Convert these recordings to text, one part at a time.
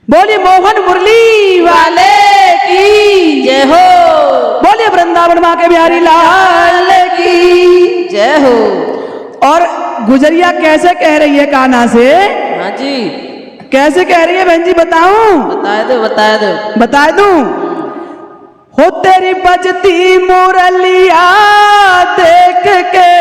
बोली मोहन मुरली वाले की जय हो। बोले वृंदावन माँ के बिहारी लाल की जय हो। और गुजरिया कैसे कह रही है कान्हा से? हाँ जी, कैसे कह रही है बहन जी, बताऊं? बता दो। बता दूं? हो तेरी बजती मुरलिया देख के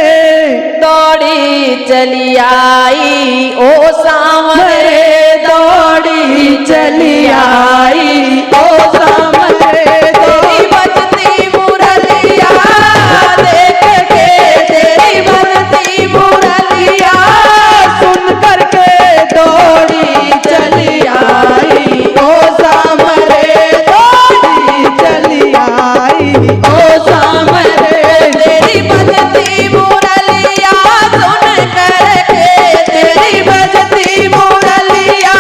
दौड़ी चली आई ओ सामरे, दौड़ी चली आई ओ सामरे, तेरी बजती मुरलिया देख के, तेरी बजती मुरलिया सुन करके दौड़ी चली आई ओ सामरे, दौड़ी चली आई ओ सामरे, तेरी बजती मुरलिया सुन करके, तेरी बजती मुरलिया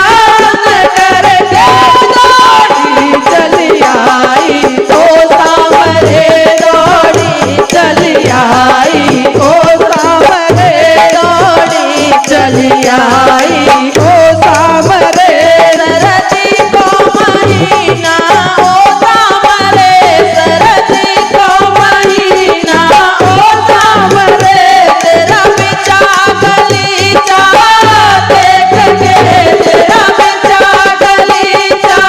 सुन करके दौड़ी चली आई ओ सामरे, दौड़ी चली आई ओ सामरे, दौड़ी चली आई ओ सामरे, सरदी को महीना ओ सामरे, सरदी को महीना ओ सामरे, तेरा बिचा गलीचा देख के, तेरा बिचा गलीचा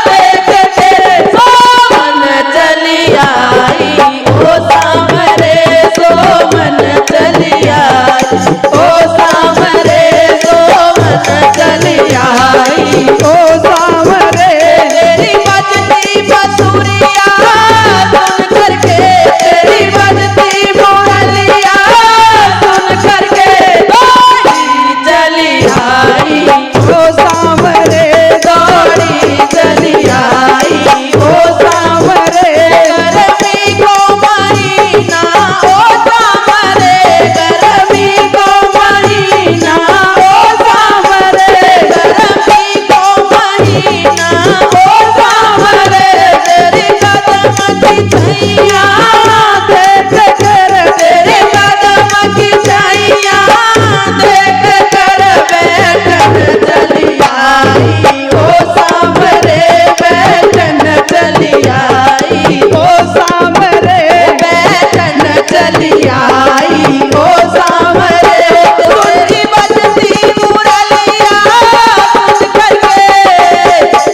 देख के सोमन चली आई ओ सामरे, सोमन चली आई ओ सामरे, सोमन चली आई ओ सामरे, तेरी बजती बसुरिया सुन करके, तेरी बजती मुरलिया सुन करके दौड़ी चली आई ओ सामरे, दौड़ी चली आई ओ सामरे, गर्मी को महीना ओ सामरे, गर्मी को महीना ओ सामरे, गर्मी को महीना ओ सामरे, तेरे कदम की छैया देख कर, तेरे कदम की छैया देख कर बैठन चली आई ओ सामरे, बैठन चली आई ओ सामरे, बैठन चली आई ओ सामरे, तेरी बजती मुरलिया सुन करके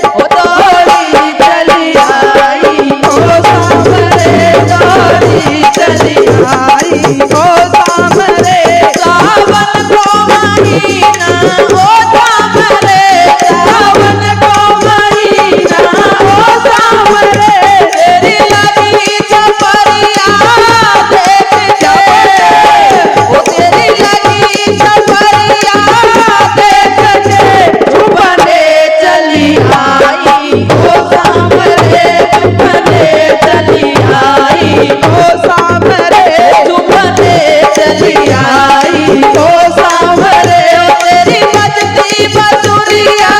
ओ दौड़ी चली आई ओ सामरे, दौड़ी चली आई ओ सामरे, सावन को महीना ओ सामरे, सावन को महीना ओ सामरे, तेरी लगी छपरिया देख के, ओ तेरी लगी छपरिया देख के झुमने चली आई ओ सामरे, झुमने चली आई ओ सामरे, झुमने चली आई ओ सामरे, तेरी बजती बसुरिया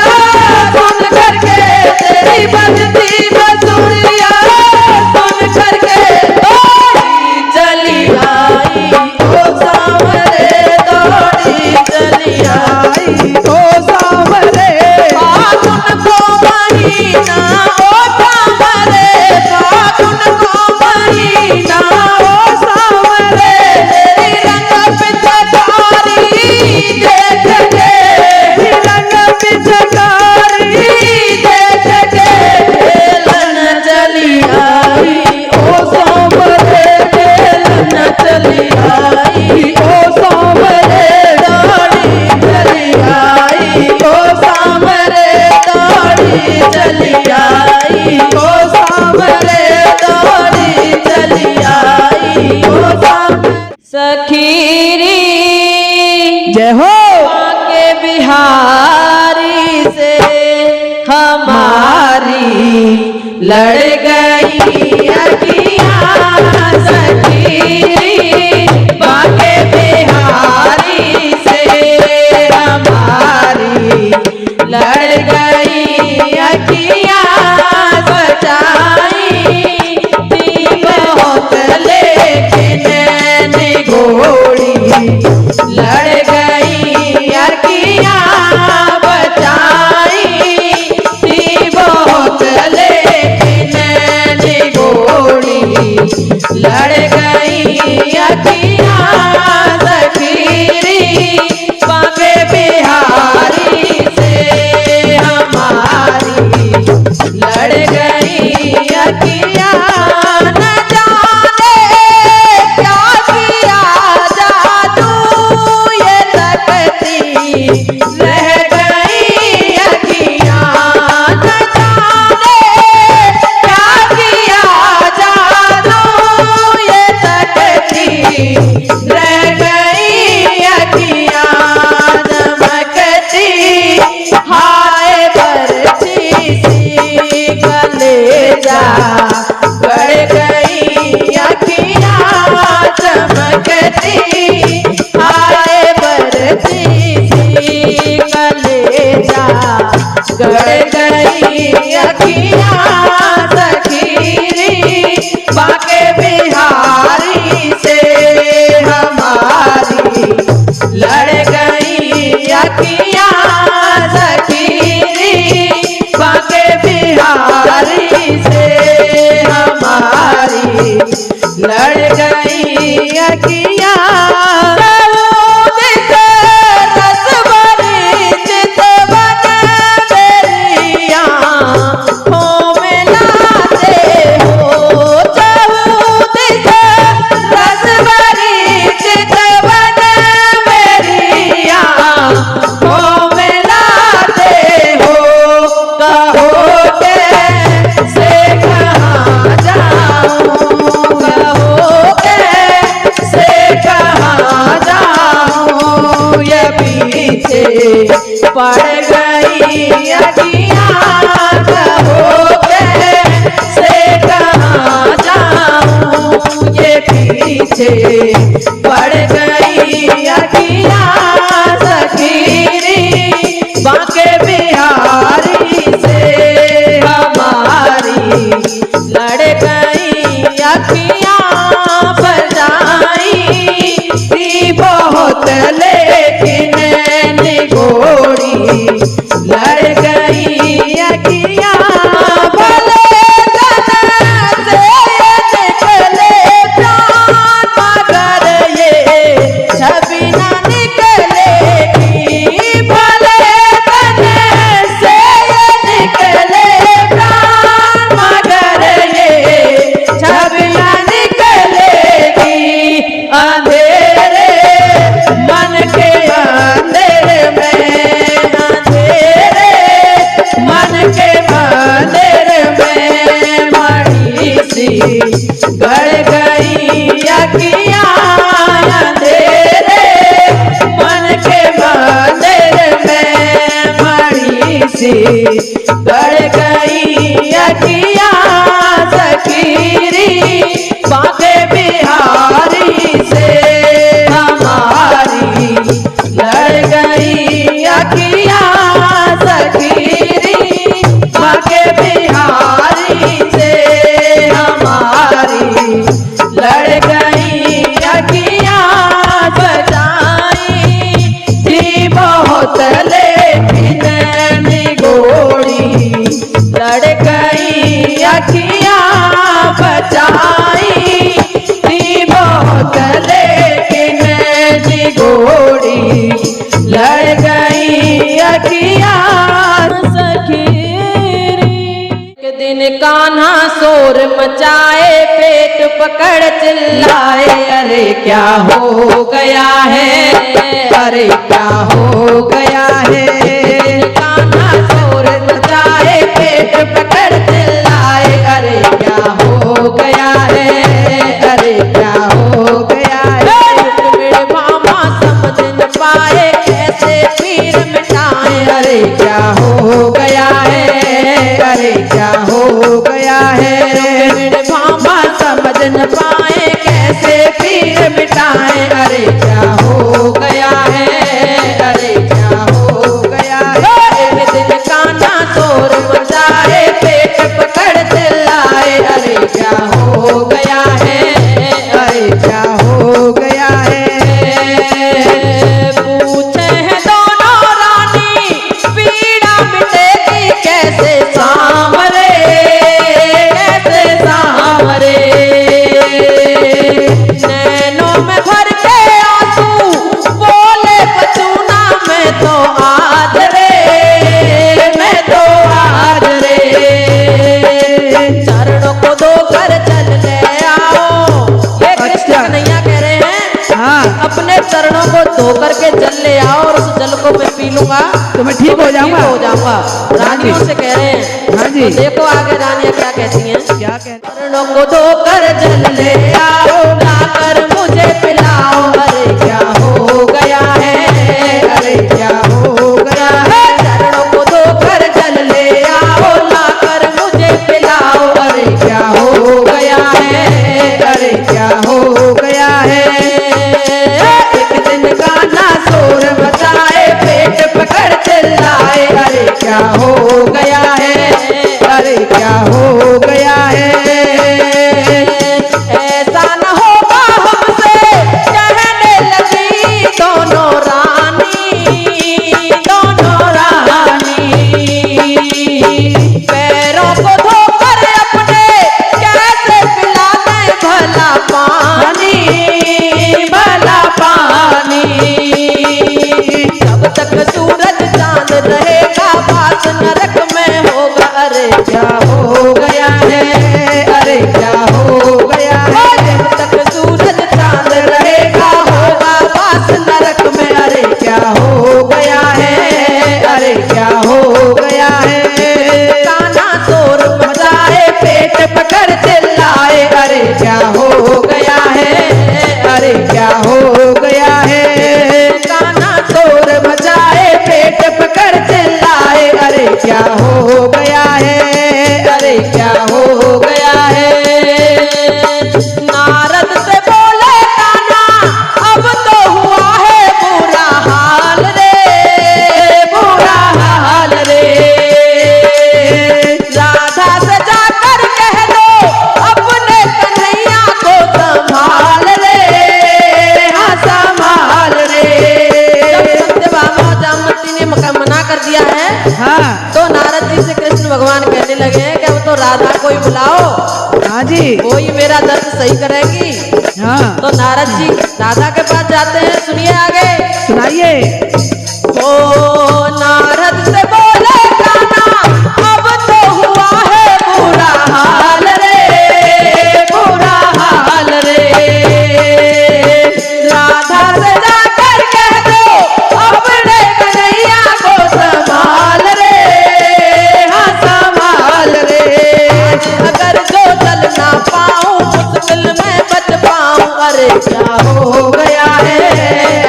सुन करके, तेरी बजती बसुरिया सुन करके दौड़ी चली आई ओ सामरे, दौड़ी चली आई ओ सामरे, फागुन को महीना ओ सामरे, फागुन को महीना ओ सामरे, तेरी रंग पिचकारी देख के, रंग पिचकारी देख के खेलन चली आई ओ सामरे, खेलन चली आई ओ सामरे, दौड़ी चली आई ओ सामरे, दौड़ी चली आई ओ सामरे, दौड़ी चली आई ओ सामरे। सखीरी जय हो के बिहारी से हमारी लड़ गई अखियाँ, सखीरी बाके बिहारी से हमारी लड़ गई अखियाँ, सचाई थी बहुत लेकिन नैनी घोड़ी लड़ गई अखियाँ, बचाई लड़ गई अखियां सखीरी बाके बिहारी से हमारी लड़ गई अखियां सखीरी बाके बिहारी से हमारी लड़ गई अखियां पड़ गई अखियां कहो कैसे कहाँ जाऊं ये पीछे पड़ गई अखियां सखीरी बाके बिहारी से हमारी लड़ गई अखियां बजाई थी बहुत लेकिन घोड़ी लड़ गई अखियां भले तन से निकले प्राण मगर ये छवि न निकलेगी भले तन से निकले प्राण मगर ये छवि न निकलेगी अंधेरे मन के अंधेरे गड़ गई अखियां अंधेरे मन के मंदिर में मड़ी सी गड़ गई अखियां सखीरी बाके बिहारी से हमारी लड़ गई अखियां सखीरी बाके बिहारी से लड़ गई अखियां बजाई थी बहुत लेकिन निगोड़ी लड़ गई अखियां बजाई थी बहुत लेकिन निगोड़ी लड़ गई अखियां दिन कान्हा शोर मचाए पेट पकड़ चिल्लाए अरे क्या हो गया है अरे क्या हो गया है कान्हा शोर मचाए पेट पकड़ चिल्लाए अरे क्या हो गया है अरे क्या हो गया है मेरे मामा समझ न पाए कैसे पीर मिटाए अरे क्या हो गया है अरे क्या हो गया है मेरे मामा समझ न पाए कैसे पीर मिटाए अरे क्या हो गया है अरे क्या हो गया है एक दिन कान्हा शोर मचाए पेट पकड़ चिल्लाए अरे क्या हो गया है अरे क्या हो गया है पूछे हैं दोनों रानी पीड़ा मिटेगी कैसे सांवरे कैसे सांवरे नैनों में भर के आंसू बोले बचूना मैं तो आज रे चरणों को धोकर चल ले आओ ये कृष्ण कन्हैया कह रहे हैं हाँ। अपने चरणों को धोकर के जल ले आओ और उस जल को मैं पी लूंगा तो मैं ठीक हो जाऊंगा रानियों से कह रहे हैं हाँ जी तो देखो आगे रानियां क्या कहती हैं क्या कहती चरणों को धोकर जल ले आओ लाकर मुझे पिलाओ अरे क्या हो गया है अरे क्या हो गया है चरणों को धोकर जल ले आओ लाकर मुझे पिलाओ अरे क्या हो गया है अरे क्या हो गया है एक दिन कान्हा शोर मचाए पेट पकड़ चिल्लाए अरे क्या हो गया क्या हो गया है। ऐसा न होगा हमसे कहने लगी दोनों रानी, दोनों रानी। पैरों को धोकर अपने कैसे पिला दें भला पानी, भला पानी। जब तक सूरज चांद रहेगा बात नरक में होगा। अरे क्या हो गया है, अरे क्या हो गया है। जब तक सूरज चांद रहेगा होगा बात नरक में। अरे क्या हो गया है, अरे क्या हो गया है। कान्हा शोर मचाए पेट पकड़ चिल्लाए, अरे क्या हो गया है, अरे क्या हो गया है। कान्हा शोर मचाए पेट पकड़ चिल्लाए, अरे क्या हो गया है, अरे क्या हो गया है। नारद से बोले कान्हा अब तो हुआ है बुरा हाल रे, बुरा हाल रे। राधा से जाकर कह दो अपने कन्हैया को संभाल रे, हाँ संभाल रे। जब सत्यभामा जामवती ने मना कर दिया है हाँ तो नारद जी से कृष्ण भगवान कहने लगे हैं कि अब तो राधा को ही बुलाओ, हाँ जी, वो ही मेरा दर्द सही करेगी। हाँ तो नारद जी राधा के पास जाते हैं। सुनिए आगे, सुनाइए। ओ नारद से बोले कान्हा अब तो हुआ है बुरा हाल रे, बुरा हाल रे। राधा से जाकर कह दो अपने कन्हैया को संभाल रे, हाँ संभाल रे। अगर जो चल ना पाऊं मुश्किल में बच पाऊं। अरे क्या हो गया है,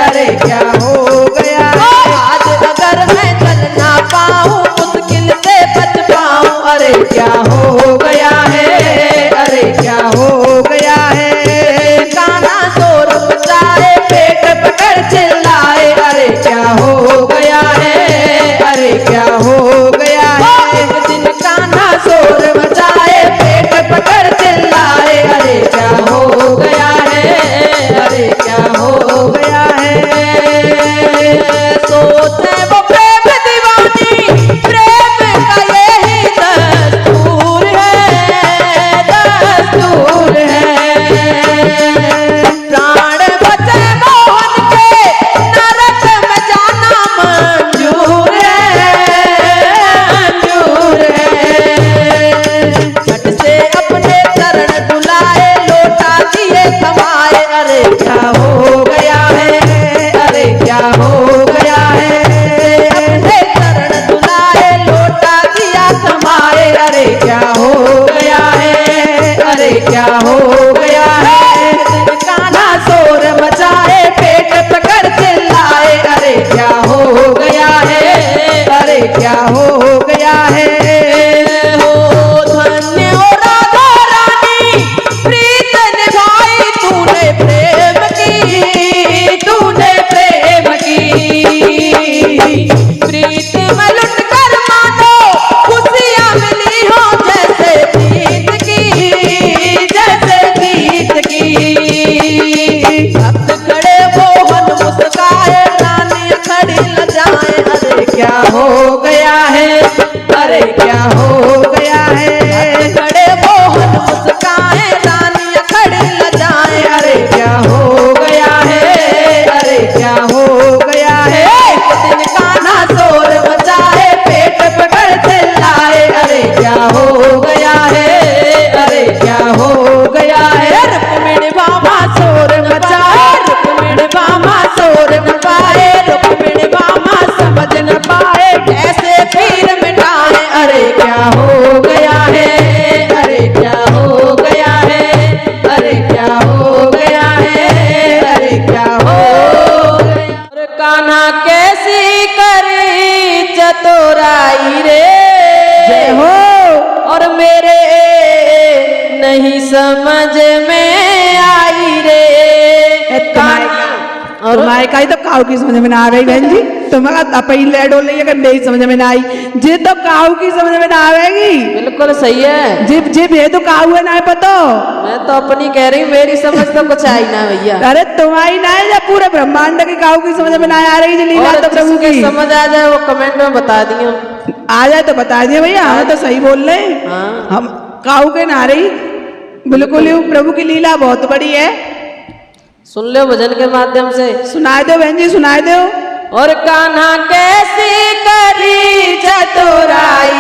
अरे क्या हो गया है। आज अगर मैं चल ना पाऊं मुश्किल से बच पाऊं। अरे क्या हो गया है, अरे क्या हो गया है। कान्हा शोर मचाए पेट पकड़ चिल्लाए, अरे क्या हो गया है, अरे क्या हो गया है। एक दिन कान्हा शोर मचाए पेट पकड़ चिल्लाए, अरे क्या हो गया है, अरे क्या हो गया है। सोचे वो प्रेम दीवानी प्रेम का यही दस्तूर है, दस्तूर है। प्राण बचे मोहन के नरक में जाना मंजूर है, मंजूर है। झट से अपने चरण डुलाए लोटा दिए थमाए। अरे क्या हो गया है, अरे क्या हो गया है। अपने चरण डुलाए लोटा दिया थमाए, अरे क्या हो गया है, अरे क्या हो गया है। कान्हा शोर मचाए पेट पकड़ चिल्लाए, अरे क्या हो गया है, अरे क्या हो गया है। हो धन्य हो राधा रानी प्रीत निभाई तूने प्रेम की, तूने प्रेम की। प्रीत में लुट कर मानो खुशियां मिली हो जैसे प्रीत की, जैसे गीत की। भक्त खड़े मोहन मुस्काए रानी खड़ी ल जाए। अरे क्या हो गया है, अरे क्या हो गया है। खड़े मोहन मुस्काए रानी खड़ी ल जाए। अरे क्या हो गया है, अरे क्या हो गया है। एक दिन कान्हा शोर मचाए पेट पकड़ चिल्लाए, अरे क्या हो गया है, अरे क्या हो गया है। रुक्मिणी बाबा शोर मचाए रुक्मिणी बामा शोर मचाए, रुक्मिणी बामा समझ न पाए कैसे पीर मिटाए। अरे क्या हो गया है, अरे क्या हो गया है, अरे क्या हो गया है, अरे क्या हो गया। और कान्हा कैसी करी चतुराई रे, जय हो। और मेरे नहीं समझ में आई रे। और मायका ही तो काऊ की समझ में ना आ गई बहन जी। तुम्हारा तपई लेडो ले अगर नहीं समझ में ना आई जे तो काऊ की समझ में ना आवेगी। बिल्कुल सही है। जिप जिप ये तो काऊ है ना पता। मैं तो अपनी कह रही हूँ, मेरी समझ तो कुछ आई ना भैया। अरे तुम्हारी ना है या पूरे ब्रह्मांड की काऊ की समझ में ना आ रही लीला तो प्रभु की समझ आ जाए वो कमेंट में बता दियो। आ जाए तो बता दिए भैया, हमें तो सही बोल रहे हैं। हाँ। हम काऊ के ना रही बिल्कुल ही प्रभु की लीला बहुत बड़ी है। सुन लो भजन के माध्यम से। सुनाए दो बहन जी, सुनाए दो। और कान्हा कैसी करी चतुराई